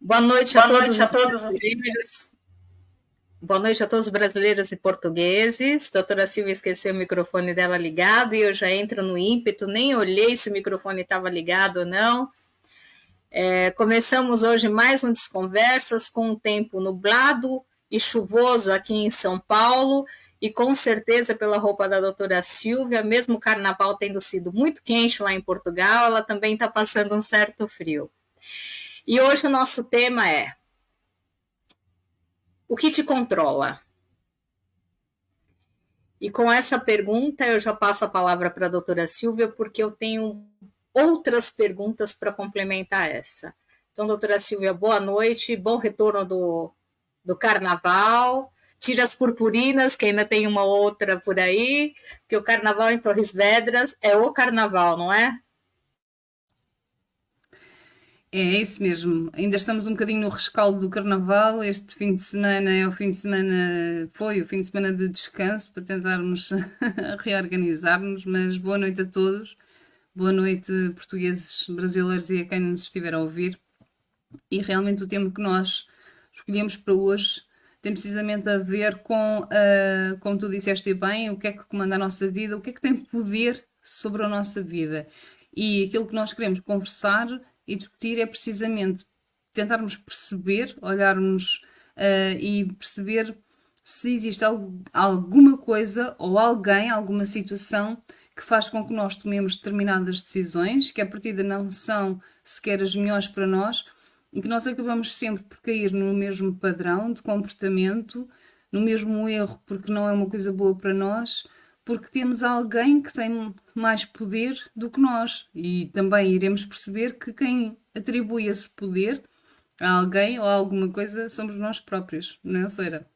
Boa noite a Boa todos noite a os todos. brasileiros. Boa noite a todos os brasileiros e portugueses. Doutora Silvia esqueceu o microfone dela ligado e eu já entro no ímpeto, nem olhei se o microfone estava ligado ou não. Começamos hoje mais um Desconversas com um tempo nublado e chuvoso aqui em São Paulo e com certeza pela roupa da doutora Silvia, mesmo o carnaval tendo sido muito quente lá em Portugal, ela também está passando um certo frio. E hoje o nosso tema é: o que te controla? E com essa pergunta eu já passo a palavra para a doutora Silvia, porque eu tenho outras perguntas para complementar essa. Então, doutora Silvia, boa noite, bom retorno do carnaval. Tira as purpurinas, que ainda tem uma outra por aí, porque o carnaval em Torres Vedras é o carnaval, não é? É isso mesmo. Ainda estamos um bocadinho no rescaldo do carnaval. Este fim de semana é o fim de semana, foi o fim de semana de descanso para tentarmos reorganizar-nos. Mas boa noite a todos. Boa noite, portugueses, brasileiros e a quem nos estiver a ouvir. E realmente o tema que nós escolhemos para hoje tem precisamente a ver com, como tu disseste bem, o que é que comanda a nossa vida, o que é que tem poder sobre a nossa vida. E aquilo que nós queremos conversar e discutir é precisamente tentarmos perceber, olharmos e perceber se existe alguma coisa ou alguém, alguma situação que faz com que nós tomemos determinadas decisões que a partida não são sequer as melhores para nós e que nós acabamos sempre por cair no mesmo padrão de comportamento, no mesmo erro, porque não é uma coisa boa para nós, porque temos alguém que tem mais poder do que nós. E também iremos perceber que quem atribui esse poder a alguém ou a alguma coisa somos nós próprios, não é, Soira?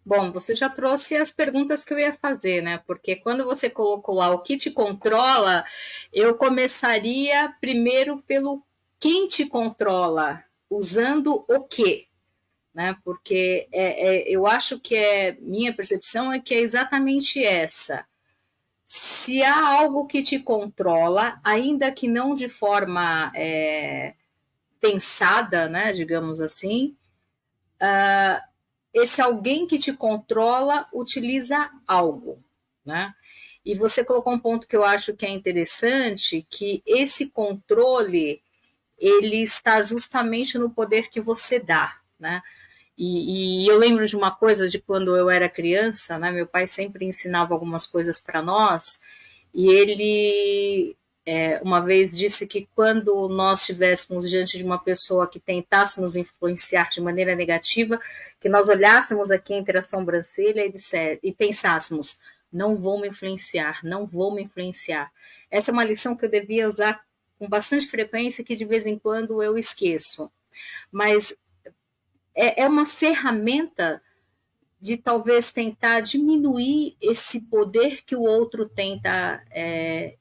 Bom, você já trouxe as perguntas que eu ia fazer, né? Porque quando você colocou lá o que te controla, eu começaria primeiro pelo quem te controla, usando o quê, né? Porque eu acho que minha percepção é que é exatamente essa. Se há algo que te controla, ainda que não de forma pensada, né? Digamos assim, esse alguém que te controla utiliza algo, né? E você colocou um ponto que eu acho que é interessante, que esse controle ele está justamente no poder que você dá, né? E eu lembro de uma coisa de quando eu era criança, né? Meu pai sempre ensinava algumas coisas para nós e ele uma vez disse que quando nós estivéssemos diante de uma pessoa que tentasse nos influenciar de maneira negativa, que nós olhássemos aqui entre a sobrancelha e pensássemos: não vou me influenciar, não vou me influenciar. Essa é uma lição que eu devia usar com bastante frequência, que de vez em quando eu esqueço. Mas é uma ferramenta de talvez tentar diminuir esse poder que o outro tenta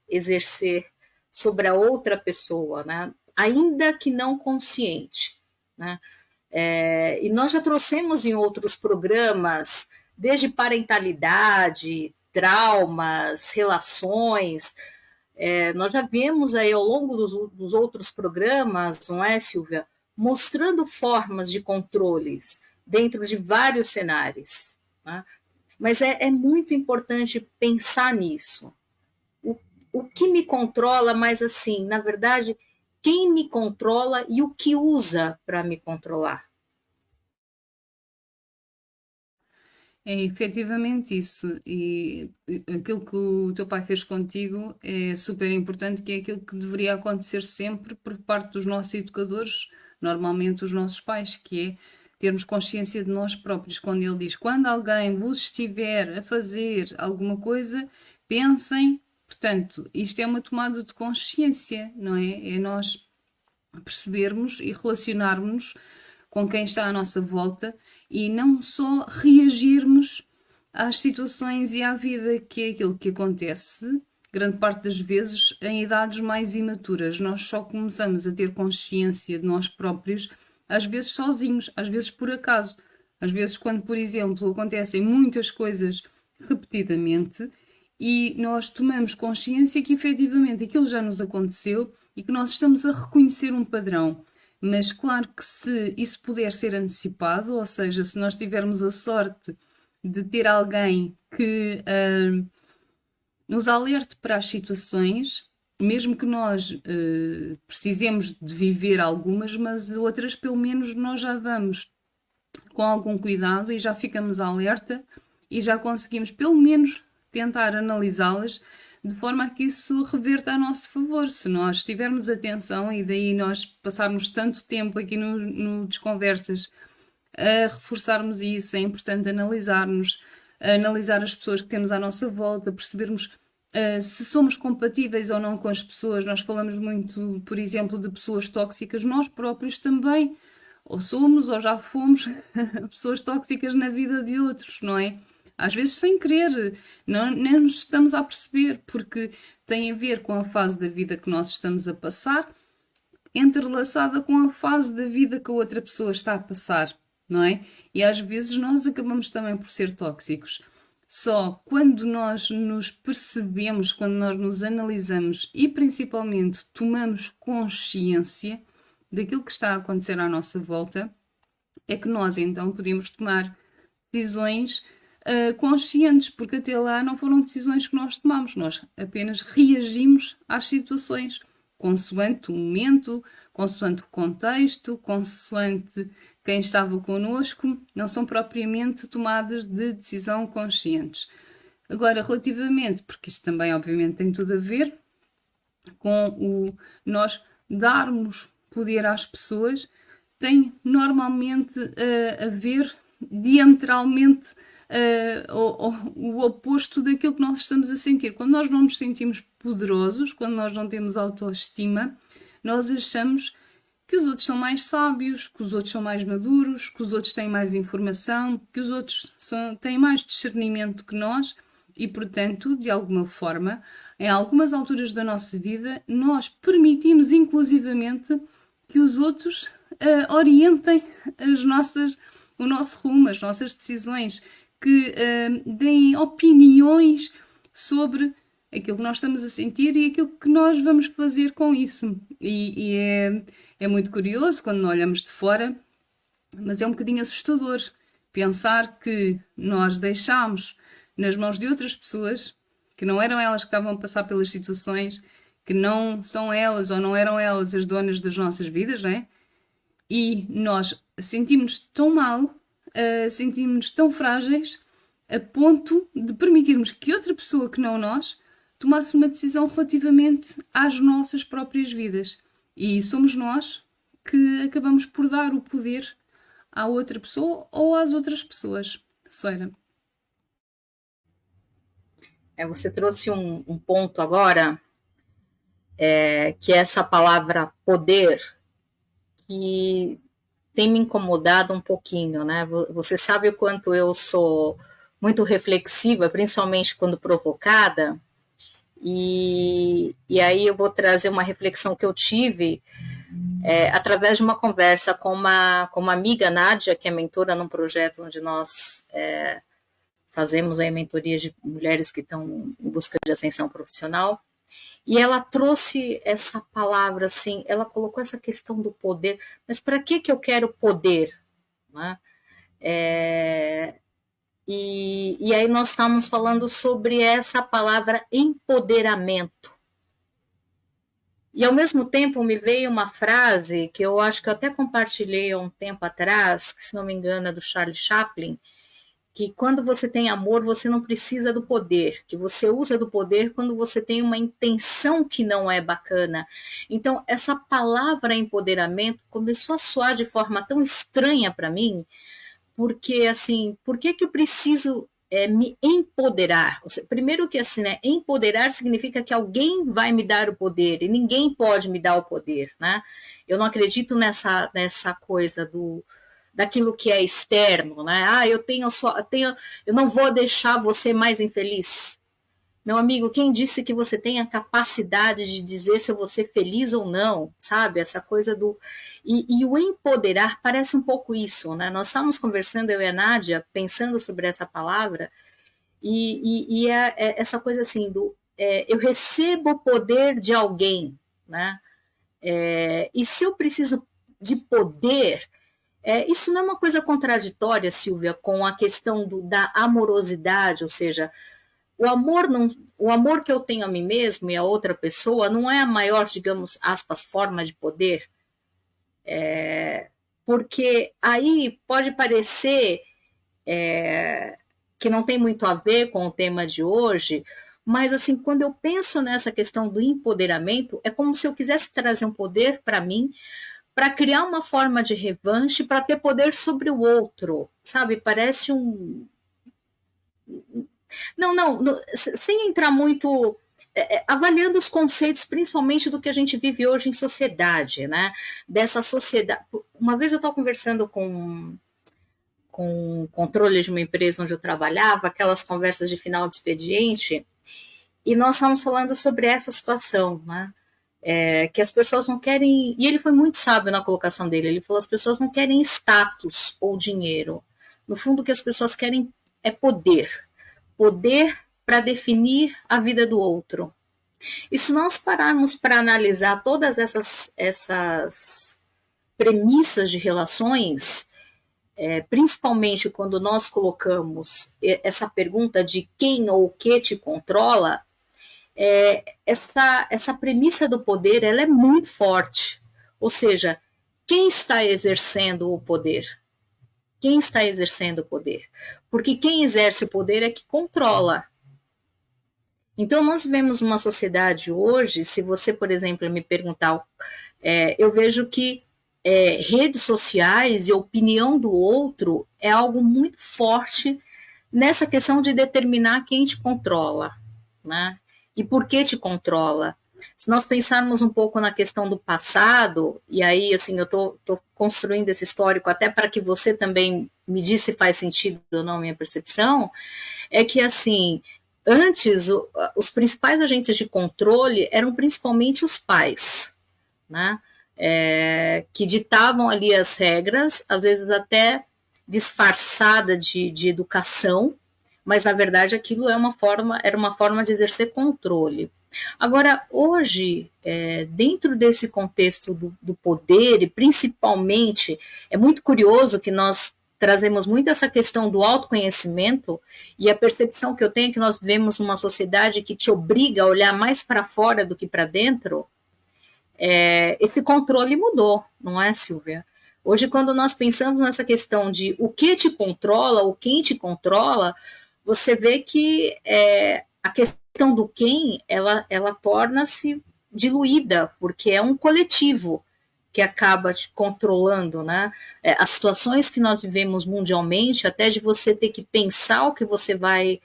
exercer sobre a outra pessoa, né? Ainda que não consciente, né? E nós já trouxemos em outros programas, desde parentalidade, traumas, relações, nós já vemos aí ao longo dos outros programas, não é, Silvia, mostrando formas de controles dentro de vários cenários. Né? Mas é muito importante pensar nisso. O que me controla, mas assim, na verdade, quem me controla e o que usa para me controlar. É efetivamente isso. E aquilo que o teu pai fez contigo é super importante, que é aquilo que deveria acontecer sempre por parte dos nossos educadores, normalmente os nossos pais, que é termos consciência de nós próprios. Quando ele diz, quando alguém vos estiver a fazer alguma coisa, pensem. Portanto, isto é uma tomada de consciência, não é? É nós percebermos e relacionarmos com quem está à nossa volta e não só reagirmos às situações e à vida, que é aquilo que acontece grande parte das vezes em idades mais imaturas. Nós só começamos a ter consciência de nós próprios, às vezes sozinhos, às vezes por acaso. Às vezes, quando, por exemplo, acontecem muitas coisas repetidamente e nós tomamos consciência que efetivamente aquilo já nos aconteceu e que nós estamos a reconhecer um padrão. Mas claro que se isso puder ser antecipado, ou seja, se nós tivermos a sorte de ter alguém que nos alerte para as situações, mesmo que nós precisemos de viver algumas, mas outras pelo menos nós já vamos com algum cuidado e já ficamos alerta e já conseguimos pelo menos tentar analisá-las de forma a que isso reverta a nosso favor. Se nós tivermos atenção e daí nós passarmos tanto tempo aqui no Desconversas a reforçarmos isso, é importante analisarmos, analisar as pessoas que temos à nossa volta, percebermos se somos compatíveis ou não com as pessoas. Nós falamos muito, por exemplo, de pessoas tóxicas, nós próprios também, ou somos ou já fomos pessoas tóxicas na vida de outros, não é? Às vezes sem querer, não, nem nos estamos a perceber, porque tem a ver com a fase da vida que nós estamos a passar, entrelaçada com a fase da vida que a outra pessoa está a passar, não é? E às vezes nós acabamos também por ser tóxicos. Só quando nós nos percebemos, quando nós nos analisamos e principalmente tomamos consciência daquilo que está a acontecer à nossa volta, é que nós então podemos tomar decisões conscientes, porque até lá não foram decisões que nós tomamos, nós apenas reagimos às situações, consoante o momento, consoante o contexto, consoante quem estava connosco, não são propriamente tomadas de decisão conscientes. Agora, relativamente, porque isto também obviamente tem tudo a ver com o nós darmos poder às pessoas, tem normalmente a ver diametralmente o oposto daquilo que nós estamos a sentir. Quando nós não nos sentimos poderosos, quando nós não temos autoestima, nós achamos que os outros são mais sábios, que os outros são mais maduros, que os outros têm mais informação, que os outros têm mais discernimento que nós e, portanto, de alguma forma, em algumas alturas da nossa vida, nós permitimos inclusivamente que os outros orientem o nosso rumo, as nossas decisões, que deem opiniões sobre aquilo que nós estamos a sentir e aquilo que nós vamos fazer com isso. E é muito curioso quando olhamos de fora, mas é um bocadinho assustador pensar que nós deixámos nas mãos de outras pessoas, que não eram elas que estavam a passar pelas situações, que não são elas ou não eram elas as donas das nossas vidas, não é? E nós sentimos tão mal, sentimos tão frágeis, a ponto de permitirmos que outra pessoa que não nós tomasse uma decisão relativamente às nossas próprias vidas. E somos nós que acabamos por dar o poder à outra pessoa ou às outras pessoas. Soira. Você trouxe um ponto agora, que é essa palavra poder, que tem me incomodado um pouquinho, né? Você sabe o quanto eu sou muito reflexiva, principalmente quando provocada, e aí eu vou trazer uma reflexão que eu tive através de uma conversa com uma amiga, Nádia, que é mentora num projeto onde nós fazemos aí mentorias de mulheres que estão em busca de ascensão profissional, e ela trouxe essa palavra, assim, ela colocou essa questão do poder, mas para que eu quero poder? Né? E aí nós estamos falando sobre essa palavra empoderamento. E ao mesmo tempo me veio uma frase que eu acho que eu até compartilhei há um tempo atrás, que se não me engano é do Charlie Chaplin, que quando você tem amor, você não precisa do poder, que você usa do poder quando você tem uma intenção que não é bacana. Então, essa palavra empoderamento começou a soar de forma tão estranha para mim, porque, assim, por que eu preciso me empoderar? Primeiro que, assim, né, empoderar significa que alguém vai me dar o poder, e ninguém pode me dar o poder, né? Eu não acredito nessa coisa daquilo que é externo, né? Eu não vou deixar você mais infeliz. Meu amigo, quem disse que você tem a capacidade de dizer se eu vou ser feliz ou não, sabe? Essa coisa do... E o empoderar parece um pouco isso, né? Nós estávamos conversando, eu e a Nádia, pensando sobre essa palavra, E essa coisa assim eu recebo o poder de alguém, né? E se eu preciso de poder, isso não é uma coisa contraditória, Silvia, com a questão da amorosidade, ou seja, o amor não, o amor que eu tenho a mim mesmo e a outra pessoa não é a maior, digamos, aspas, forma de poder, porque aí pode parecer que não tem muito a ver com o tema de hoje, mas assim, quando eu penso nessa questão do empoderamento, é como se eu quisesse trazer um poder para mim, para criar uma forma de revanche, para ter poder sobre o outro, sabe? Parece um. Não, sem entrar muito. Avaliando os conceitos, principalmente do que a gente vive hoje em sociedade, né? Dessa sociedade. Uma vez eu estava conversando com o controle de uma empresa onde eu trabalhava, aquelas conversas de final de expediente, e nós estávamos falando sobre essa situação, né? Que as pessoas não querem. E ele foi muito sábio na colocação dele. Ele falou: as pessoas não querem status ou dinheiro. No fundo, o que as pessoas querem é poder. Poder para definir a vida do outro. E se nós pararmos para analisar todas essas premissas de relações, principalmente quando nós colocamos essa pergunta de quem ou o que te controla, essa premissa do poder ela é muito forte. Ou seja, quem está exercendo o poder? Quem está exercendo o poder? Porque quem exerce o poder é que controla. Então, nós vivemos uma sociedade hoje, se você, por exemplo, me perguntar, eu vejo que redes sociais e opinião do outro é algo muito forte nessa questão de determinar quem te controla, né? E por que te controla. Se nós pensarmos um pouco na questão do passado, e aí, assim, eu estou construindo esse histórico até para que você também me diz se faz sentido ou não a minha percepção, é que, assim, antes, os principais agentes de controle eram principalmente os pais, né? Que ditavam ali as regras, às vezes até disfarçada de educação, mas na verdade aquilo era uma forma de exercer controle. Agora, hoje, dentro desse contexto do poder, e principalmente, é muito curioso que nós trazemos muito essa questão do autoconhecimento, e a percepção que eu tenho é que nós vivemos uma sociedade que te obriga a olhar mais para fora do que para dentro. Esse controle mudou, não é, Silvia? Hoje, quando nós pensamos nessa questão de o que te controla, o quem te controla, você vê que a questão do quem, ela torna-se diluída, porque é um coletivo que acaba te controlando, né? As situações que nós vivemos mundialmente, até de você ter que pensar o que você vai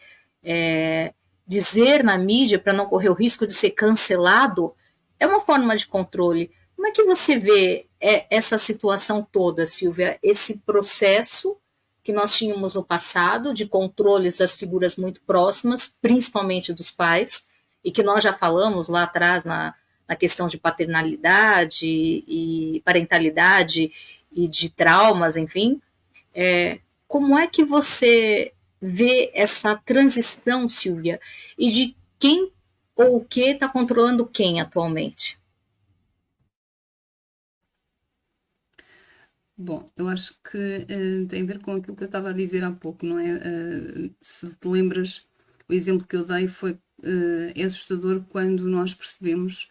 dizer na mídia para não correr o risco de ser cancelado, é uma forma de controle. Como é que você vê essa situação toda, Silvia? Esse processo que nós tínhamos no passado de controles das figuras muito próximas, principalmente dos pais, e que nós já falamos lá atrás na questão de paternalidade e parentalidade e de traumas, enfim. Como é que você vê essa transição, Silvia, e de quem ou o que está controlando quem atualmente? Bom, eu acho que tem a ver com aquilo que eu estava a dizer há pouco, não é? Se te lembras, o exemplo que eu dei foi é assustador quando nós percebemos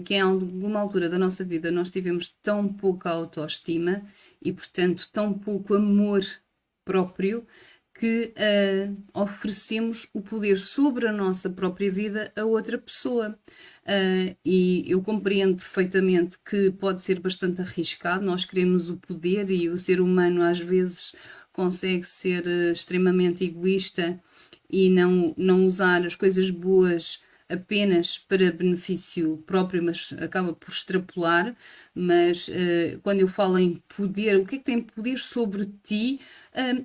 que em alguma altura da nossa vida nós tivemos tão pouca autoestima e, portanto, tão pouco amor próprio que oferecemos o poder sobre a nossa própria vida a outra pessoa. E eu compreendo perfeitamente que pode ser bastante arriscado, nós queremos o poder e o ser humano às vezes consegue ser extremamente egoísta e não usar as coisas boas apenas para benefício próprio, mas acaba por extrapolar. Mas quando eu falo em poder, o que é que tem poder sobre ti?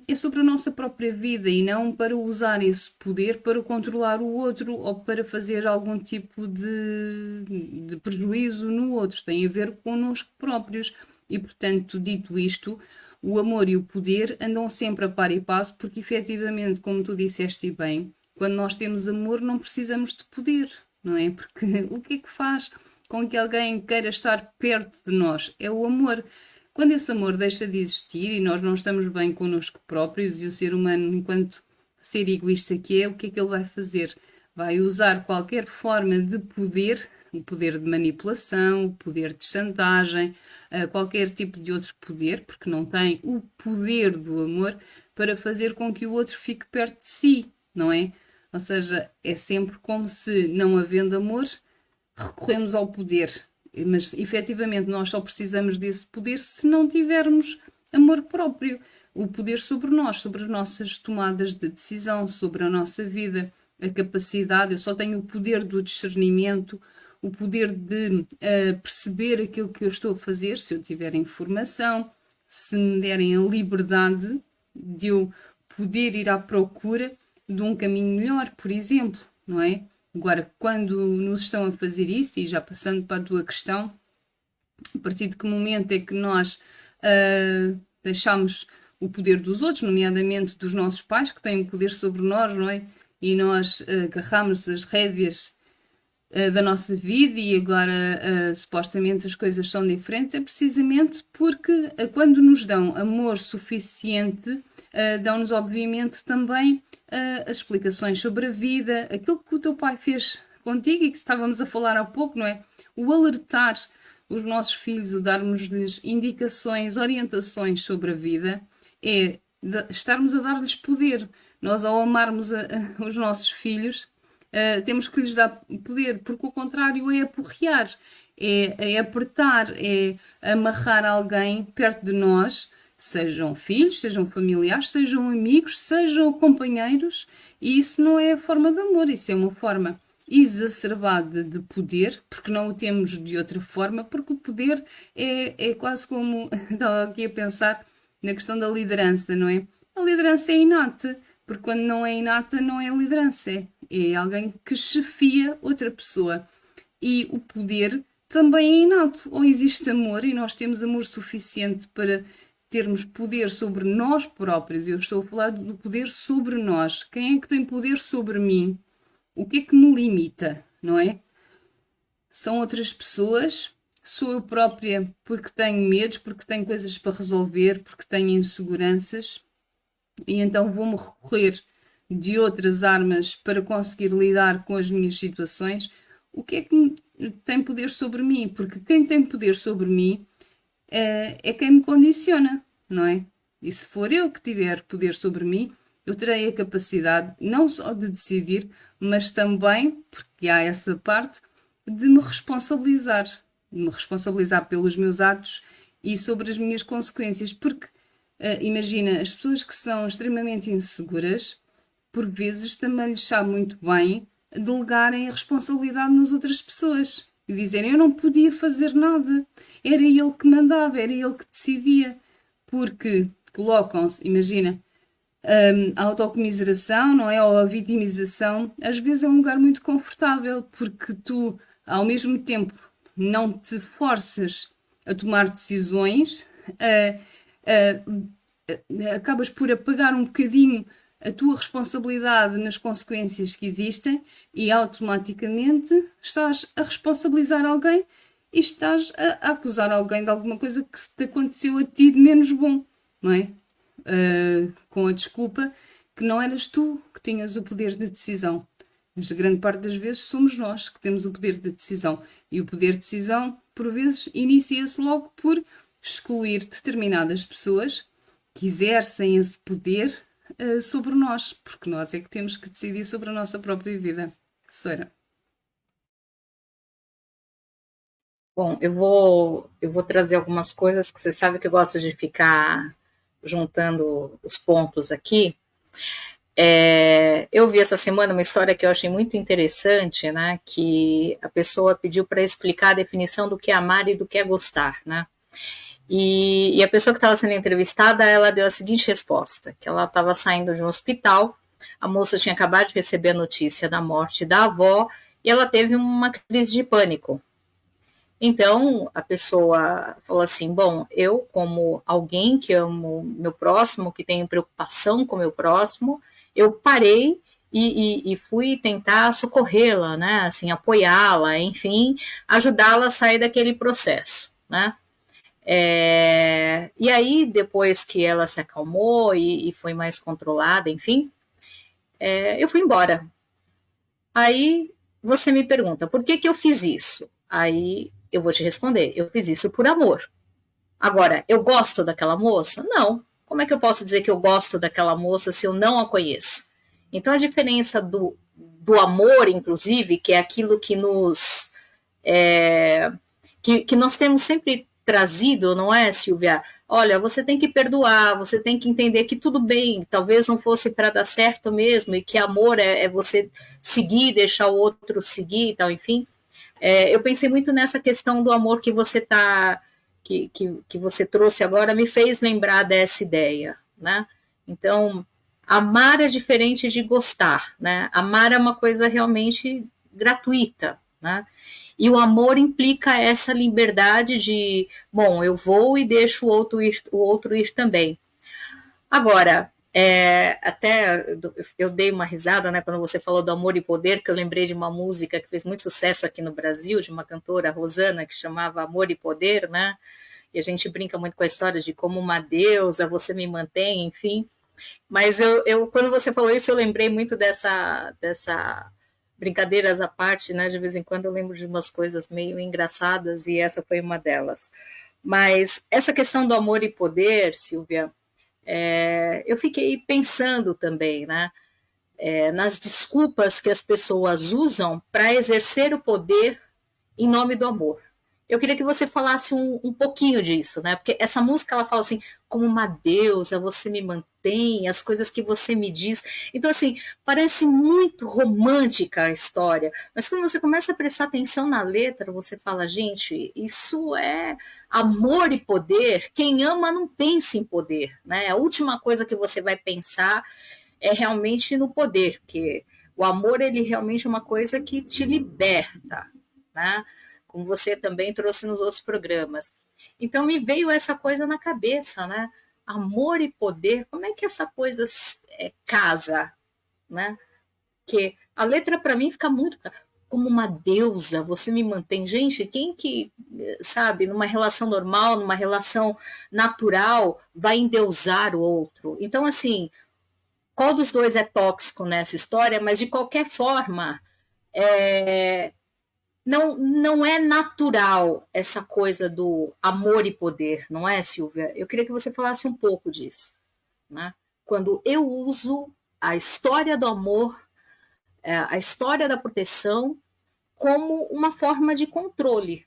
É sobre a nossa própria vida e não para usar esse poder para controlar o outro ou para fazer algum tipo de prejuízo no outro. Tem a ver connosco próprios. E, portanto, dito isto, O amor e o poder andam sempre a par e passo, porque efetivamente, como tu disseste bem, quando nós temos amor não precisamos de poder, não é? Porque o que é que faz com que alguém queira estar perto de nós? É o amor. Quando esse amor deixa de existir e nós não estamos bem connosco próprios, e o ser humano, enquanto ser egoísta que é, o que é que ele vai fazer? Vai usar qualquer forma de poder, o poder de manipulação, o poder de chantagem, qualquer tipo de outro poder, porque não tem o poder do amor, para fazer com que o outro fique perto de si, não é? Ou seja, é sempre como se, não havendo amor, recorremos ao poder. Mas efetivamente nós só precisamos desse poder se não tivermos amor próprio. O poder sobre nós, sobre as nossas tomadas de decisão, sobre a nossa vida, a capacidade. Eu só tenho o poder do discernimento, o poder de perceber aquilo que eu estou a fazer, se eu tiver informação, se me derem a liberdade de eu poder ir à procura de um caminho melhor, por exemplo, não é? Agora, quando nos estão a fazer isso, e já passando para a tua questão, a partir de que momento é que nós deixamos o poder dos outros, nomeadamente dos nossos pais, que têm poder sobre nós, não é? E nós agarramos as rédeas da nossa vida e agora supostamente as coisas são diferentes, é precisamente porque quando nos dão amor suficiente, dão-nos obviamente também as explicações sobre a vida, aquilo que o teu pai fez contigo e que estávamos a falar há pouco, não é? O alertar os nossos filhos, o darmos-lhes indicações, orientações sobre a vida, é estarmos a dar-lhes poder. Nós, ao amarmos os nossos filhos, temos que lhes dar poder, porque o contrário é aporrear, é apertar, é amarrar alguém perto de nós, sejam filhos, sejam familiares, sejam amigos, sejam companheiros, e isso não é a forma de amor, isso é uma forma exacerbada de poder, porque não o temos de outra forma, porque o poder é quase como, estava aqui a pensar na questão da liderança, não é? A liderança é inata, porque quando não é inata não é liderança, é alguém que chefia outra pessoa. E o poder também é inato, ou existe amor e nós temos amor suficiente para termos poder sobre nós próprios. Eu estou a falar do poder sobre nós. Quem é que tem poder sobre mim? O que é que me limita, não é? São outras pessoas, sou eu própria porque tenho medos, porque tenho coisas para resolver, porque tenho inseguranças e então vou-me recorrer de outras armas para conseguir lidar com as minhas situações. O que é que tem poder sobre mim? Porque quem tem poder sobre mim é quem me condiciona, não é? E se for eu que tiver poder sobre mim, eu terei a capacidade não só de decidir, mas também, porque há essa parte, de me responsabilizar pelos meus atos e sobre as minhas consequências. Porque, imagina, as pessoas que são extremamente inseguras, por vezes também lhes sabe muito bem delegarem a responsabilidade nas outras pessoas e dizerem eu não podia fazer nada, era ele que mandava, era ele que decidia, porque colocam-se, imagina, a autocomiseração, não é? Ou a vitimização, às vezes é um lugar muito confortável, porque tu, ao mesmo tempo, não te forças a tomar decisões, acabas por apagar um bocadinho a tua responsabilidade nas consequências que existem e automaticamente estás a responsabilizar alguém e estás a acusar alguém de alguma coisa que te aconteceu a ti de menos bom, não é? Com a desculpa que não eras tu que tinhas o poder de decisão. Mas a grande parte das vezes somos nós que temos o poder de decisão. E o poder de decisão, por vezes, inicia-se logo por excluir determinadas pessoas que exercem esse poder sobre nós, porque nós é que temos que decidir sobre a nossa própria vida. Sora. Bom, eu vou trazer algumas coisas que você sabe que eu gosto de ficar juntando os pontos aqui. Eu vi essa semana uma história que eu achei muito interessante, né? Que a pessoa pediu para explicar a definição do que é amar e do que é gostar, né? E a pessoa que estava sendo entrevistada, ela deu a seguinte resposta, que ela estava saindo de um hospital, a moça tinha acabado de receber a notícia da morte da avó e ela teve uma crise de pânico. Então, a pessoa falou assim: bom, eu, como alguém que amo meu próximo, que tenho preocupação com meu próximo, eu parei e fui tentar socorrê-la, né? Assim, apoiá-la, enfim, ajudá-la a sair daquele processo, né? E aí, depois que ela se acalmou e foi mais controlada, enfim, eu fui embora. Aí você me pergunta, por que, que eu fiz isso? Aí eu vou te responder, eu fiz isso por amor. Agora, eu gosto daquela moça? Não. Como é que eu posso dizer que eu gosto daquela moça se eu não a conheço? Então, a diferença do amor, inclusive, que é aquilo que nos que nós temos sempre trazido, não é, Silvia? Olha, você tem que perdoar, você tem que entender que tudo bem, talvez não fosse para dar certo mesmo, e que amor é você seguir, deixar o outro seguir e tal, enfim. Eu pensei muito nessa questão do amor que você que você trouxe agora, me fez lembrar dessa ideia, né? Então, amar é diferente de gostar, né? Amar é uma coisa realmente gratuita, né? E o amor implica essa liberdade de, bom, eu vou e deixo o outro ir também. Agora, até eu dei uma risada, né, quando você falou do amor e poder, que eu lembrei de uma música que fez muito sucesso aqui no Brasil, de uma cantora, Rosana, que chamava Amor e Poder, né? E a gente brinca muito com a história de como uma deusa você me mantém, enfim. Mas quando você falou isso, eu lembrei muito dessa brincadeiras à parte, né? De vez em quando eu lembro de umas coisas meio engraçadas e essa foi uma delas. Mas essa questão do amor e poder, Silvia, eu fiquei pensando também, né? Nas desculpas que as pessoas usam para exercer o poder em nome do amor. Eu queria que você falasse um pouquinho disso, né? Porque essa música ela fala assim, como uma deusa, você me mantém, as coisas que você me diz. Então, assim, parece muito romântica a história, mas quando você começa a prestar atenção na letra, você fala, gente, isso é amor e poder. Quem ama não pensa em poder, né? A última coisa que você vai pensar é realmente no poder, porque o amor, ele realmente é uma coisa que te liberta, né? Como você também trouxe nos outros programas. Então me veio essa coisa na cabeça, né? Amor e poder, como é que essa coisa casa, né? Que a letra para mim fica muito como uma deusa, você me mantém. Gente, quem que, sabe, numa relação normal, numa relação natural, vai endeusar o outro? Então, assim, qual dos dois é tóxico nessa história? Mas, de qualquer forma, não é natural essa coisa do amor e poder, não é, Silvia? Eu queria que você falasse um pouco disso, né? Quando eu uso a história do amor, a história da proteção, como uma forma de controle.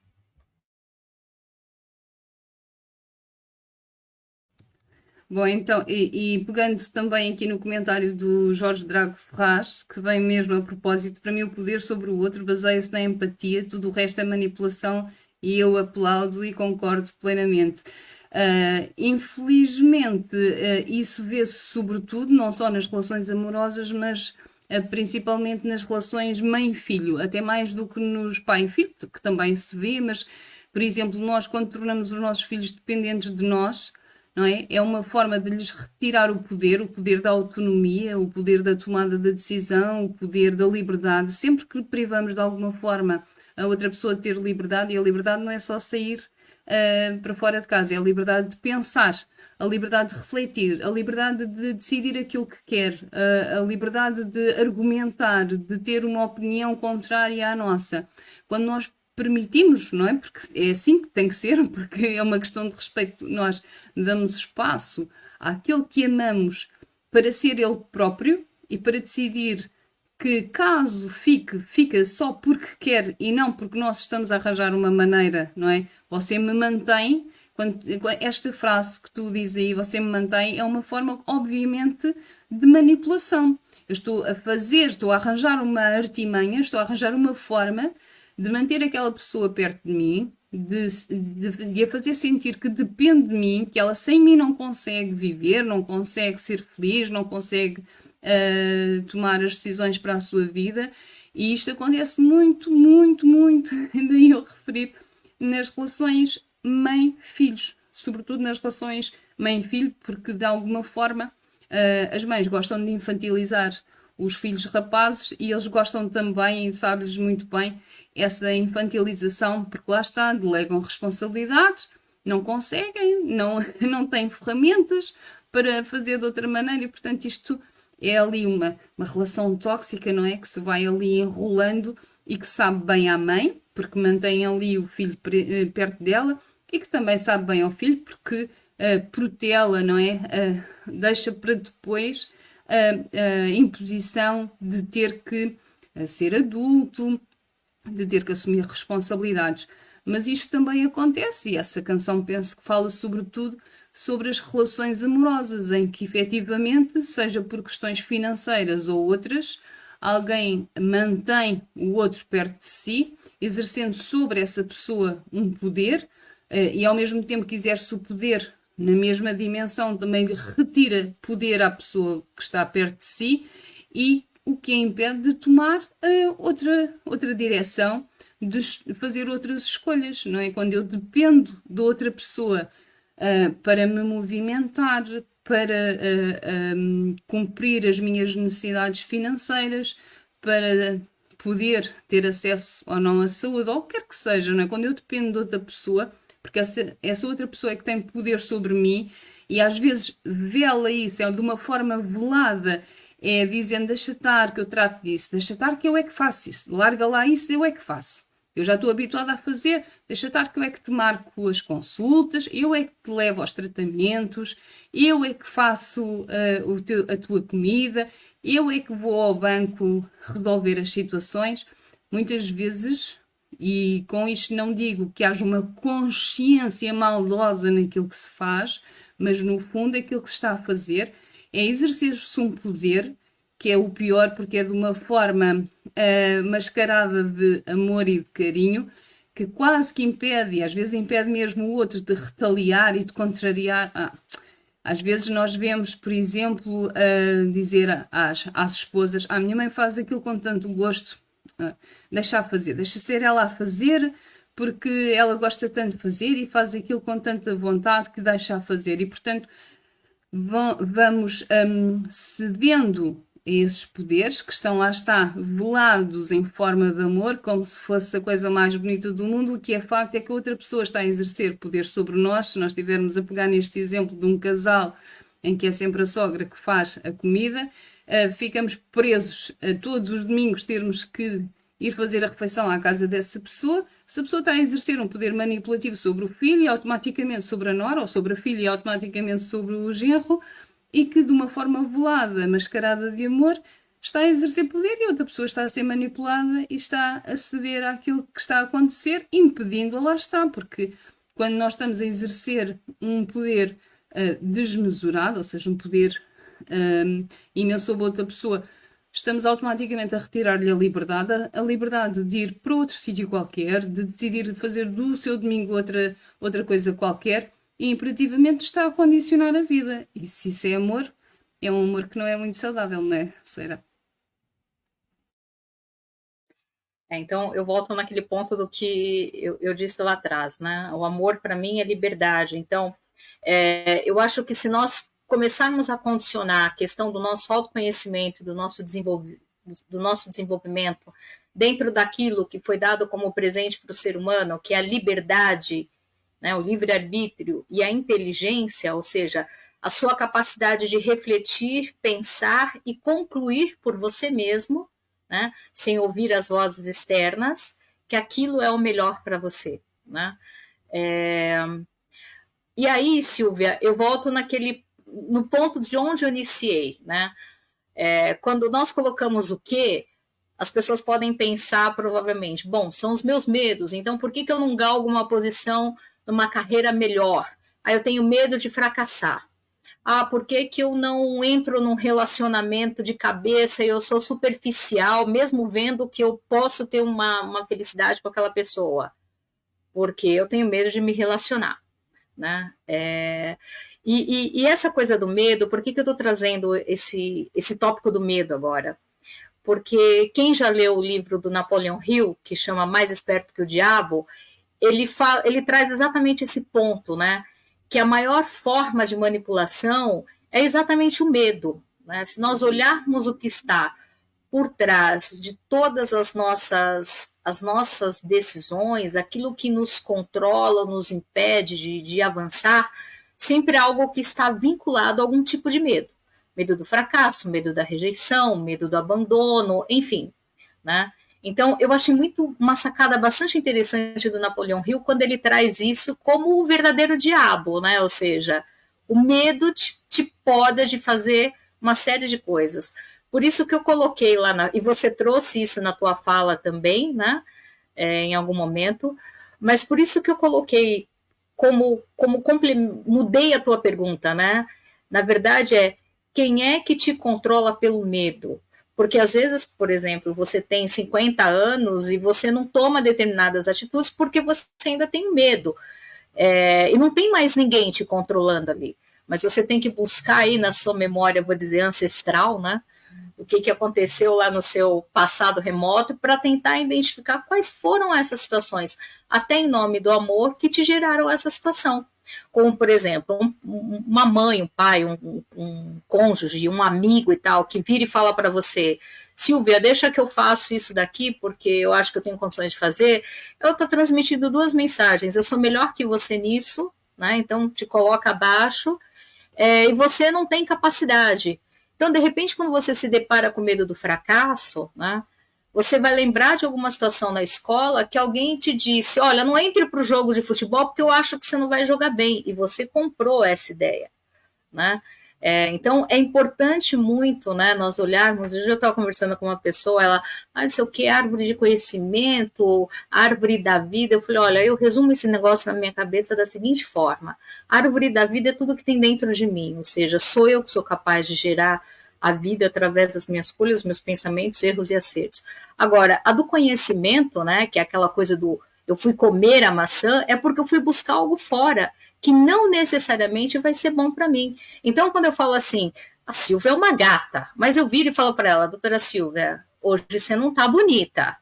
Bom, então, e pegando também aqui no comentário do Jorge Drago Ferraz, que vem mesmo a propósito, para mim o poder sobre o outro baseia-se na empatia, tudo o resto é manipulação e eu aplaudo e concordo plenamente. Infelizmente, isso vê-se sobretudo, não só nas relações amorosas, mas principalmente nas relações mãe-filho, até mais do que nos pai-filho, que também se vê, mas, por exemplo, nós quando tornamos os nossos filhos dependentes de nós, não é? É uma forma de lhes retirar o poder da autonomia, o poder da tomada da decisão, o poder da liberdade. Sempre que privamos de alguma forma a outra pessoa de ter liberdade, e a liberdade não é só sair para fora de casa, é a liberdade de pensar, a liberdade de refletir, a liberdade de decidir aquilo que quer, a liberdade de argumentar, de ter uma opinião contrária à nossa. Quando nós permitimos, não é? Porque é assim que tem que ser, porque é uma questão de respeito. Nós damos espaço àquele que amamos para ser ele próprio e para decidir que caso fica só porque quer e não porque nós estamos a arranjar uma maneira, não é? Você me mantém, esta frase que tu dizes aí, você me mantém, é uma forma, obviamente, de manipulação. Eu estou a arranjar uma artimanha, estou a arranjar uma forma de manter aquela pessoa perto de mim, de a fazer sentir que depende de mim, que ela sem mim não consegue viver, não consegue ser feliz, não consegue tomar as decisões para a sua vida. E isto acontece muito, muito, muito, daí eu referir nas relações mãe-filhos, sobretudo nas relações mãe-filho, porque de alguma forma as mães gostam de infantilizar os filhos rapazes e eles gostam também, e sabe-lhes muito bem, essa infantilização, porque lá está, delegam responsabilidades, não conseguem, não têm ferramentas para fazer de outra maneira e, portanto, isto é ali uma relação tóxica, não é? Que se vai ali enrolando e que sabe bem à mãe, porque mantém ali o filho perto dela, e que também sabe bem ao filho, porque protela, não é? Deixa para depois a imposição de ter que ser adulto, de ter que assumir responsabilidades. Mas isto também acontece, e essa canção penso que fala sobretudo sobre as relações amorosas, em que efetivamente, seja por questões financeiras ou outras, alguém mantém o outro perto de si, exercendo sobre essa pessoa um poder, e ao mesmo tempo que exerce o poder na mesma dimensão, também retira poder à pessoa que está perto de si, e o que a impede de tomar outra direção, de fazer outras escolhas, não é? Quando eu dependo de outra pessoa para me movimentar, para cumprir as minhas necessidades financeiras, para poder ter acesso ou não à saúde, ou o que quer que seja, não é? Quando eu dependo de outra pessoa, porque essa outra pessoa é que tem poder sobre mim e às vezes vela isso, é de uma forma velada, é dizendo, deixa estar que eu trato disso, deixa estar que eu é que faço isso, larga lá isso, eu é que faço. Eu já estou habituada a fazer, deixa estar que eu é que te marco as consultas, eu é que te levo aos tratamentos, eu é que faço a tua comida, eu é que vou ao banco resolver as situações. Muitas vezes, e com isto não digo que haja uma consciência maldosa naquilo que se faz, mas no fundo aquilo que se está a fazer é exercer-se um poder que é o pior porque é de uma forma mascarada de amor e de carinho, que quase que impede, e às vezes impede mesmo o outro de retaliar e de contrariar. Às vezes nós vemos, por exemplo, dizer às esposas, a minha mãe faz aquilo com tanto gosto, deixa fazer, deixa ser ela a fazer, porque ela gosta tanto de fazer e faz aquilo com tanta vontade que deixa a fazer. E, portanto, vamos cedendo a esses poderes que estão lá está velados em forma de amor, como se fosse a coisa mais bonita do mundo. O que é facto é que a outra pessoa está a exercer poder sobre nós. Se nós estivermos a pegar neste exemplo de um casal em que é sempre a sogra que faz a comida, ficamos presos a todos os domingos termos que ir fazer a refeição à casa dessa pessoa. Se a pessoa está a exercer um poder manipulativo sobre o filho e automaticamente sobre a nora, ou sobre a filha e automaticamente sobre o genro, e que de uma forma velada, mascarada de amor, está a exercer poder e outra pessoa está a ser manipulada e está a ceder àquilo que está a acontecer, impedindo-a lá está, porque quando nós estamos a exercer um poder desmesurado, ou seja, um poder imenso sobre outra pessoa, estamos automaticamente a retirar-lhe a liberdade de ir para outro sítio qualquer, de decidir fazer do seu domingo outra coisa qualquer, e imperativamente está a condicionar a vida. E se isso é um amor que não é muito saudável, não é, Sara? Então, eu volto naquele ponto do que eu disse lá atrás, né? O amor, para mim, é liberdade. Então, eu acho que se nós começarmos a condicionar a questão do nosso autoconhecimento, do nosso desenvolvimento dentro daquilo que foi dado como presente para o ser humano, que é a liberdade, né, o livre-arbítrio e a inteligência, ou seja, a sua capacidade de refletir, pensar e concluir por você mesmo, né, sem ouvir as vozes externas, que aquilo é o melhor para você. Né? E aí, Silvia, eu volto no ponto de onde eu iniciei. Né? Quando nós colocamos o quê, as pessoas podem pensar provavelmente, bom, são os meus medos, então por que eu não galgo uma posição numa carreira melhor? Eu tenho medo de fracassar. Por que eu não entro num relacionamento de cabeça e eu sou superficial, mesmo vendo que eu posso ter uma felicidade com aquela pessoa? Porque eu tenho medo de me relacionar. Né? E essa coisa do medo, por que eu estou trazendo esse tópico do medo agora? Porque quem já leu o livro do Napoleon Hill, que chama Mais Esperto que o Diabo, ele traz exatamente esse ponto, né? Que a maior forma de manipulação é exatamente o medo. Né? Se nós olharmos o que está por trás de todas as nossas decisões, aquilo que nos controla, nos impede de avançar, sempre é algo que está vinculado a algum tipo de medo. Medo do fracasso, medo da rejeição, medo do abandono, enfim. Né? Então, eu achei uma sacada bastante interessante do Napoleão Hill quando ele traz isso como o verdadeiro diabo, né? Ou seja, o medo te poda de fazer uma série de coisas. Por isso que eu coloquei lá, e você trouxe isso na tua fala também, né? Em algum momento, mas por isso que eu coloquei mudei a tua pergunta, né? Na verdade quem é que te controla pelo medo? Porque às vezes, por exemplo, você tem 50 anos e você não toma determinadas atitudes porque você ainda tem medo. E não tem mais ninguém te controlando ali. Mas você tem que buscar aí na sua memória, vou dizer, ancestral, né? O que aconteceu lá no seu passado remoto para tentar identificar quais foram essas situações, até em nome do amor, que te geraram essa situação. Como, por exemplo, uma mãe, um pai, um cônjuge, um amigo e tal, que vira e fala para você: Silvia, deixa que eu faço isso daqui porque eu acho que eu tenho condições de fazer. Eu estou transmitindo duas mensagens: eu sou melhor que você nisso, né? Então te coloca abaixo, e você não tem capacidade. Então, de repente, quando você se depara com medo do fracasso, né, você vai lembrar de alguma situação na escola que alguém te disse: olha, não entre para o jogo de futebol porque eu acho que você não vai jogar bem. E você comprou essa ideia. Né? Então, é importante muito, né, nós olharmos. Eu já estava conversando com uma pessoa, ela, não sei o que, árvore de conhecimento, árvore da vida. Eu falei: olha, eu resumo esse negócio na minha cabeça da seguinte forma: árvore da vida é tudo que tem dentro de mim, ou seja, sou eu que sou capaz de gerar a vida através das minhas escolhas, meus pensamentos, erros e acertos. Agora, a do conhecimento, né, que é aquela coisa do eu fui comer a maçã, é porque eu fui buscar algo fora, que não necessariamente vai ser bom para mim. Então, quando eu falo assim, a Silvia é uma gata, mas eu viro e falo para ela: doutora Silvia, hoje você não está bonita.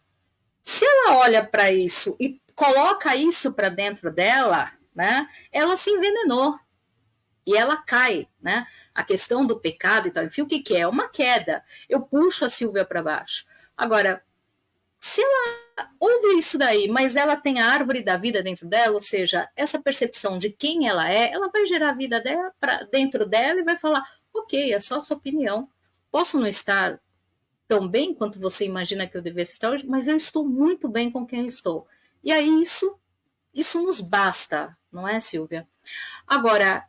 Se ela olha para isso e coloca isso para dentro dela, né, ela se envenenou. E ela cai, né? A questão do pecado e tal, enfim, o que é? Uma queda. Eu puxo a Silvia para baixo. Agora, se ela ouve isso daí, mas ela tem a árvore da vida dentro dela, ou seja, essa percepção de quem ela vai gerar a vida dela para dentro dela e vai falar: ok, é só a sua opinião. Posso não estar tão bem quanto você imagina que eu devesse estar hoje, mas eu estou muito bem com quem eu estou. E aí isso nos basta, não é, Silvia? Agora,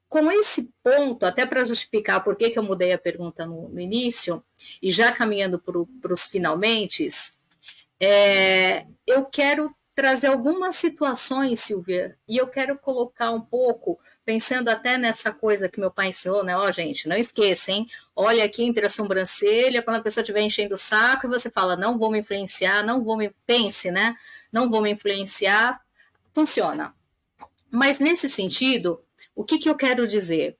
com esse ponto, até para justificar por que eu mudei a pergunta no início, e já caminhando para os finalmente, eu quero trazer algumas situações, Silvia, e eu quero colocar um pouco, pensando até nessa coisa que meu pai ensinou, né? Ó, gente, não esqueça, hein? Olha aqui entre a sobrancelha, quando a pessoa estiver enchendo o saco, e você fala: não vou me influenciar, pense, né? Não vou me influenciar, funciona. Mas nesse sentido, o que eu quero dizer?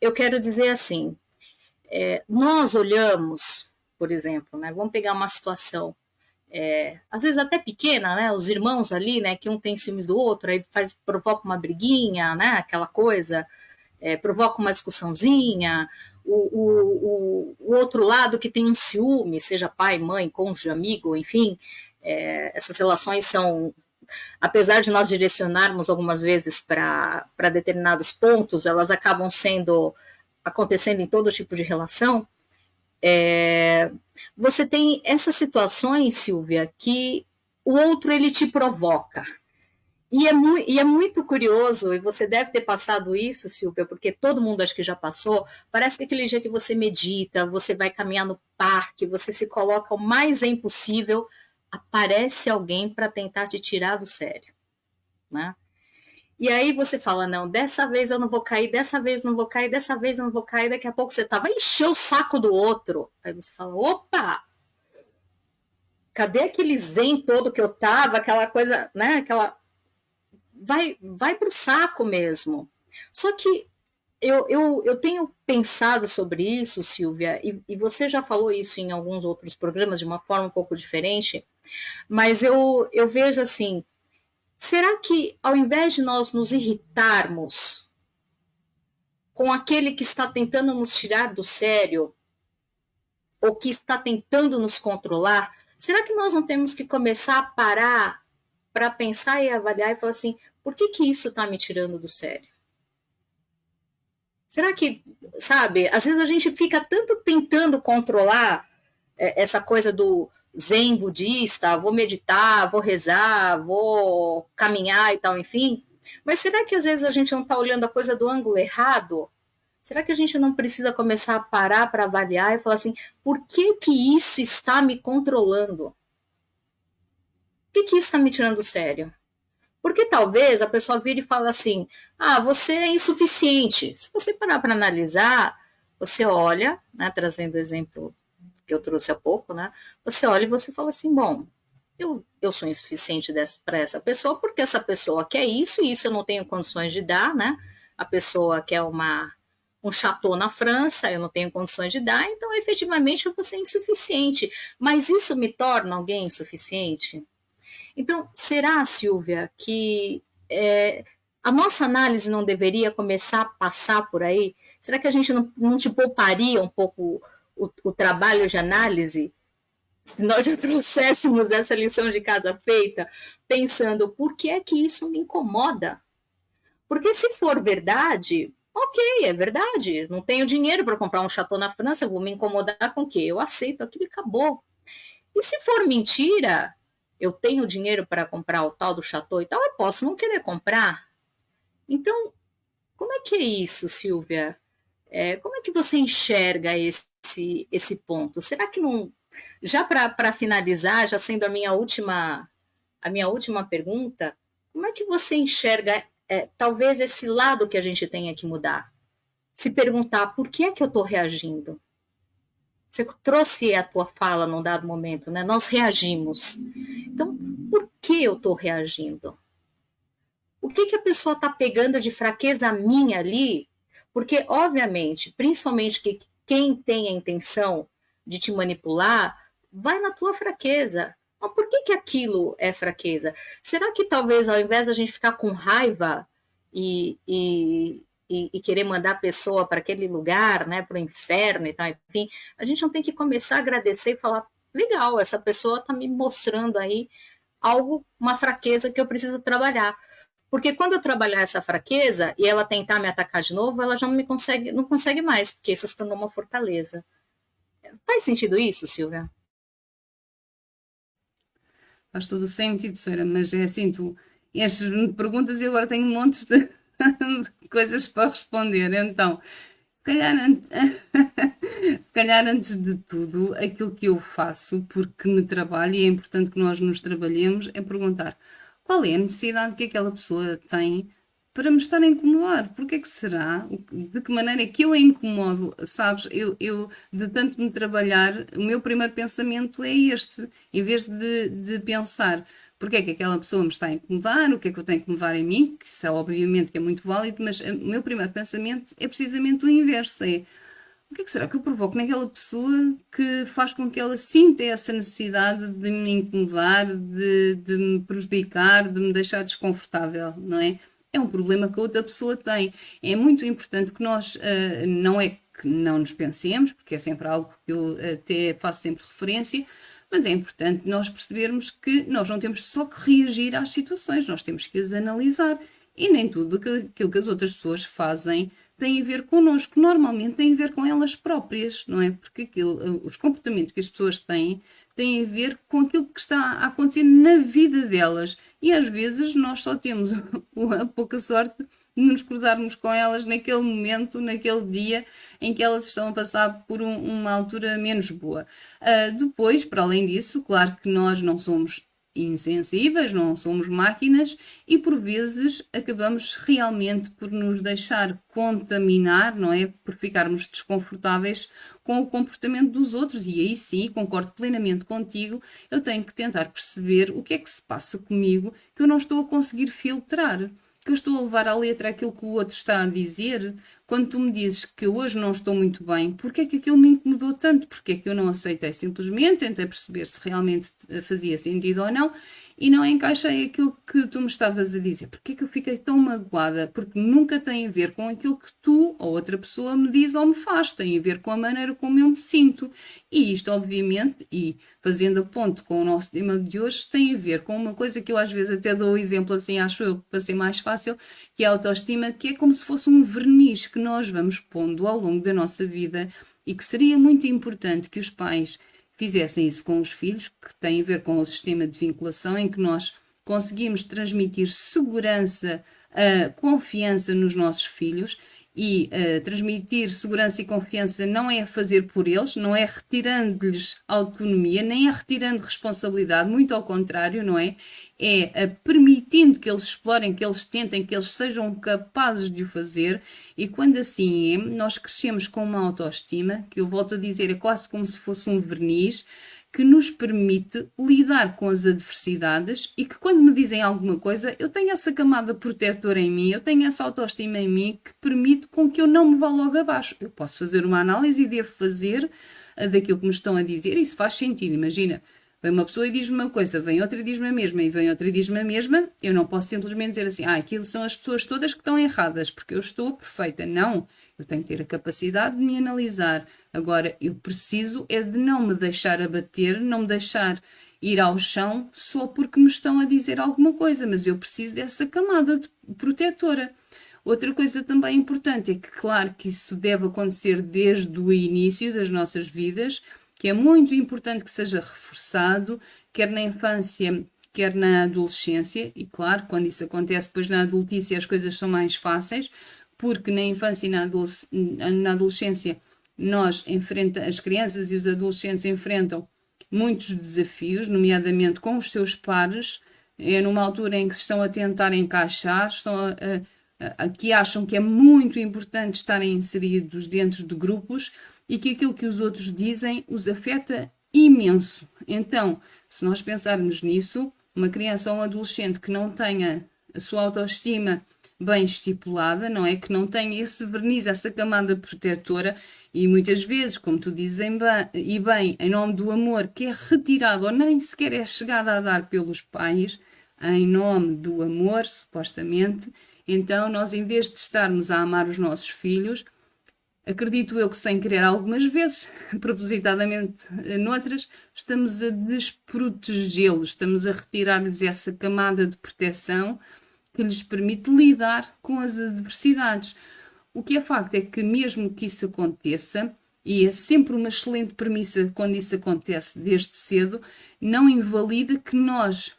Eu quero dizer assim, nós olhamos, por exemplo, né, vamos pegar uma situação, às vezes até pequena, né, os irmãos ali, né, que um tem ciúmes do outro, aí provoca uma briguinha, né, aquela coisa, provoca uma discussãozinha, o outro lado que tem um ciúme, seja pai, mãe, cônjuge, amigo, enfim, essas relações são, apesar de nós direcionarmos algumas vezes para determinados pontos, elas acabam acontecendo em todo tipo de relação. Você tem essas situações, Silvia, que o outro ele te provoca. E é muito curioso, e você deve ter passado isso, Silvia, porque todo mundo acho que já passou. Parece que aquele dia que você medita, você vai caminhar no parque, você se coloca o mais zen possível, aparece alguém para tentar te tirar do sério, né? E aí você fala: não, dessa vez eu não vou cair, dessa vez não vou cair, dessa vez eu não vou cair. Daqui a pouco você vai encher o saco do outro. Aí você fala: opa, cadê aquele zen todo que eu tava, aquela coisa, né? Aquela vai pro saco mesmo. Só que eu tenho pensado sobre isso, Silvia, e você já falou isso em alguns outros programas de uma forma um pouco diferente. Mas eu vejo assim, será que ao invés de nós nos irritarmos com aquele que está tentando nos tirar do sério, ou que está tentando nos controlar, será que nós não temos que começar a parar para pensar e avaliar e falar assim, por que isso está me tirando do sério? Será que, sabe, às vezes a gente fica tanto tentando controlar essa coisa do zen budista, vou meditar, vou rezar, vou caminhar e tal, enfim, mas será que às vezes a gente não está olhando a coisa do ângulo errado? Será que a gente não precisa começar a parar para avaliar e falar assim, por que isso está me controlando? Por que isso está me tirando do sério? Porque talvez a pessoa vire e fale assim, você é insuficiente. Se você parar para analisar, você olha, né, trazendo o exemplo que eu trouxe há pouco, né, você olha e você fala assim, bom, eu sou insuficiente para essa pessoa porque essa pessoa quer isso e isso eu não tenho condições de dar, né? A pessoa quer um chateau na França, eu não tenho condições de dar, então efetivamente eu vou ser insuficiente. Mas isso me torna alguém insuficiente? Então, será, Silvia, que a nossa análise não deveria começar a passar por aí? Será que a gente não te pouparia um pouco o trabalho de análise? Se nós já trouxéssemos essa lição de casa feita, pensando por que é que isso me incomoda? Porque se for verdade, ok, é verdade. Não tenho dinheiro para comprar um chateau na França, eu vou me incomodar com o quê? Eu aceito aquilo e acabou. E se for mentira, eu tenho dinheiro para comprar o tal do chateau e tal, eu posso não querer comprar. Então, como é que é isso, Silvia? Como é que você enxerga esse ponto? Será que não. Já para finalizar, já sendo a minha última pergunta, como é que você enxerga talvez esse lado que a gente tenha que mudar? Se perguntar por que é que eu estou reagindo? Você trouxe a tua fala num dado momento, né? Nós reagimos. Então, por que eu estou reagindo? O que a pessoa está pegando de fraqueza minha ali? Porque, obviamente, principalmente que quem tem a intenção de te manipular, vai na tua fraqueza. Mas por que aquilo é fraqueza? Será que talvez ao invés da gente ficar com raiva e querer mandar a pessoa para aquele lugar, né, para o inferno e tal, enfim, a gente não tem que começar a agradecer e falar, legal, essa pessoa está me mostrando aí algo, uma fraqueza que eu preciso trabalhar. Porque quando eu trabalhar essa fraqueza e ela tentar me atacar de novo, ela já não consegue mais, porque isso se tornou uma fortaleza. Faz sentido isso, Silvia? Faz todo o sentido, Sora, mas é assim, tu enches-me de perguntas e agora tenho montes de, de coisas para responder. Então, se calhar, se calhar antes de tudo, aquilo que eu faço, porque me trabalho e é importante que nós nos trabalhemos, é perguntar qual é a necessidade que aquela pessoa tem para me estar a incomodar. Porquê que será? De que maneira é que eu a incomodo? Sabes, eu de tanto me trabalhar, o meu primeiro pensamento é este. Em vez de pensar porque é que aquela pessoa me está a incomodar, o que é que eu tenho que mudar em mim, que isso é obviamente que é muito válido, mas o meu primeiro pensamento é precisamente o inverso. É o que é que será que eu provoco naquela pessoa que faz com que ela sinta essa necessidade de me incomodar, de me prejudicar, de me deixar desconfortável, não é? É um problema que a outra pessoa tem. É muito importante que nós, não é que não nos pensemos, porque é sempre algo que eu até faço sempre referência, mas é importante nós percebermos que nós não temos só que reagir às situações, nós temos que as analisar. E nem tudo aquilo que as outras pessoas fazem tem a ver connosco, normalmente tem a ver com elas próprias, não é? Porque os comportamentos que as pessoas têm a ver com aquilo que está a acontecer na vida delas. E às vezes nós só temos a pouca sorte de nos cruzarmos com elas naquele momento, naquele dia em que elas estão a passar por uma altura menos boa. Depois, para além disso, claro que nós não somos insensíveis, não somos máquinas e por vezes acabamos realmente por nos deixar contaminar, não é? Por ficarmos desconfortáveis com o comportamento dos outros e aí sim, concordo plenamente contigo, eu tenho que tentar perceber o que é que se passa comigo que eu não estou a conseguir filtrar. que eu estou a levar à letra aquilo que o outro está a dizer? Quando tu me dizes que hoje não estou muito bem, porque é que aquilo me incomodou tanto? Porque é que eu não aceitei simplesmente, tentei perceber se realmente fazia sentido ou não, e não encaixei aquilo que tu me estavas a dizer. Porque é que eu fiquei tão magoada? Porque nunca tem a ver com aquilo que tu ou outra pessoa me diz ou me faz, tem a ver com a maneira como eu me sinto. E isto, obviamente, e fazendo a ponte com o nosso tema de hoje, tem a ver com uma coisa que eu às vezes até dou o exemplo assim, acho eu, para ser mais fácil, que é a autoestima, que é como se fosse um verniz que nós vamos pondo ao longo da nossa vida e que seria muito importante que os pais fizessem isso com os filhos, que tem a ver com o sistema de vinculação, em que nós conseguimos transmitir segurança, confiança nos nossos filhos. E transmitir segurança e confiança não é fazer por eles, não é retirando-lhes autonomia, nem é retirando responsabilidade, muito ao contrário, não é? É permitindo que eles explorem, que eles tentem, que eles sejam capazes de o fazer, e quando assim é, nós crescemos com uma autoestima, que eu volto a dizer, é quase como se fosse um verniz, que nos permite lidar com as adversidades e que quando me dizem alguma coisa, eu tenho essa camada protetora em mim, eu tenho essa autoestima em mim que permite com que eu não me vá logo abaixo. Eu posso fazer uma análise e devo fazer daquilo que me estão a dizer, e isso faz sentido, imagina. Vem uma pessoa e diz-me uma coisa, vem outra e diz-me a mesma, e vem outra e diz-me a mesma, eu não posso simplesmente dizer assim, aquilo são as pessoas todas que estão erradas, porque eu estou perfeita. Não, eu tenho que ter a capacidade de me analisar. Agora, eu preciso é de não me deixar abater, não me deixar ir ao chão só porque me estão a dizer alguma coisa, mas eu preciso dessa camada protetora. Outra coisa também importante é que, claro, que isso deve acontecer desde o início das nossas vidas, que é muito importante que seja reforçado, quer na infância, quer na adolescência, e claro, quando isso acontece depois na adultice as coisas são mais fáceis, porque na infância e na adolescência as crianças e os adolescentes enfrentam muitos desafios, nomeadamente com os seus pares, é numa altura em que se estão a tentar encaixar, que acham que é muito importante estarem inseridos dentro de grupos e que aquilo que os outros dizem os afeta imenso. Então, se nós pensarmos nisso, uma criança ou um adolescente que não tenha a sua autoestima bem estipulada, não é? Que não tenha esse verniz, essa camada protetora, e muitas vezes, como tu dizes bem, em nome do amor, que é retirado ou nem sequer é chegado a dar pelos pais, em nome do amor, supostamente, então nós, em vez de estarmos a amar os nossos filhos, acredito eu que sem querer algumas vezes, propositadamente noutras, estamos a desprotegê-los, estamos a retirar-lhes essa camada de proteção que lhes permite lidar com as adversidades. O que é facto é que mesmo que isso aconteça, e é sempre uma excelente premissa quando isso acontece desde cedo, não invalida que nós,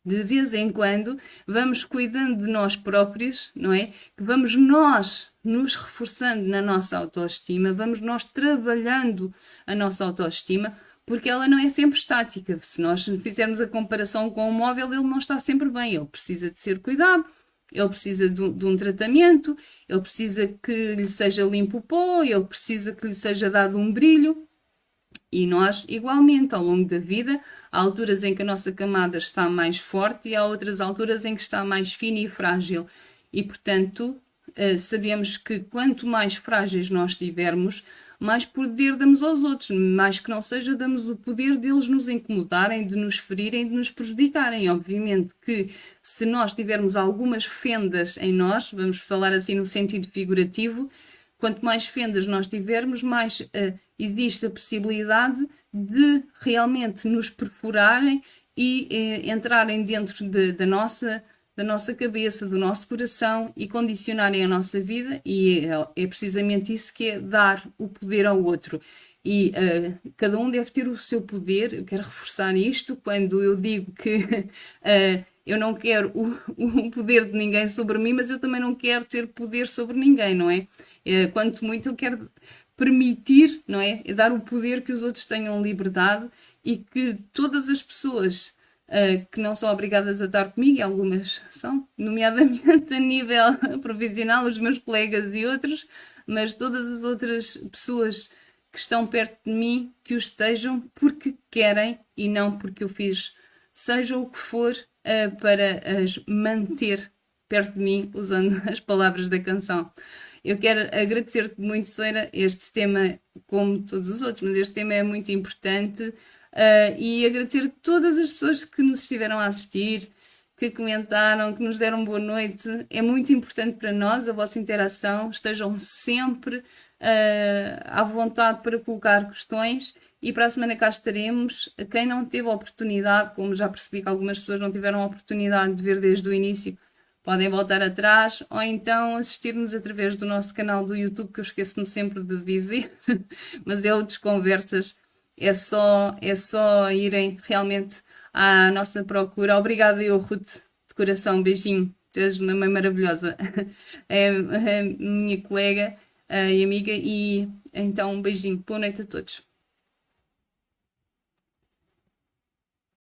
de vez em quando, vamos cuidando de nós próprios, não é? Que vamos nós nos reforçando na nossa autoestima, vamos nós trabalhando a nossa autoestima, porque ela não é sempre estática. Se nós fizermos a comparação com o móvel, ele não está sempre bem, ele precisa de ser cuidado, ele precisa de um tratamento, ele precisa que lhe seja limpo o pó, ele precisa que lhe seja dado um brilho. E nós, igualmente, ao longo da vida, há alturas em que a nossa camada está mais forte e há outras alturas em que está mais fina e frágil. E, portanto, sabemos que quanto mais frágeis nós estivermos, mais poder damos aos outros, mais que não seja, damos o poder deles nos incomodarem, de nos ferirem, de nos prejudicarem. Obviamente que se nós tivermos algumas fendas em nós, vamos falar assim no sentido figurativo, quanto mais fendas nós tivermos, mais existe a possibilidade de realmente nos perfurarem e entrarem dentro da nossa cabeça, do nosso coração e condicionarem a nossa vida, e é precisamente isso que é dar o poder ao outro. E cada um deve ter o seu poder. Eu quero reforçar isto quando eu digo que eu não quero o poder de ninguém sobre mim, mas eu também não quero ter poder sobre ninguém, não é? Quanto muito eu quero permitir, não é? Dar o poder que os outros tenham liberdade e que todas as pessoas que não são obrigadas a estar comigo, e algumas são, nomeadamente a nível profissional, os meus colegas e outros, mas todas as outras pessoas que estão perto de mim, que o estejam porque querem e não porque eu fiz, seja o que for, para as manter perto de mim, usando as palavras da canção. Eu quero agradecer-te muito, Soeira, este tema, como todos os outros, mas este tema é muito importante, e agradecer a todas as pessoas que nos estiveram a assistir, que comentaram, que nos deram boa noite. É muito importante para nós a vossa interação. Estejam sempre à vontade para colocar questões e para a semana cá estaremos. Quem não teve a oportunidade, como já percebi que algumas pessoas não tiveram a oportunidade de ver desde o início, podem voltar atrás ou então assistir-nos através do nosso canal do YouTube, que eu esqueço-me sempre de dizer, mas é outras conversas. É só irem realmente à nossa procura. Obrigada, eu, Ruth, de coração. Beijinho. Tu és uma mãe maravilhosa. É a minha colega e amiga. E então, um beijinho. Boa noite a todos.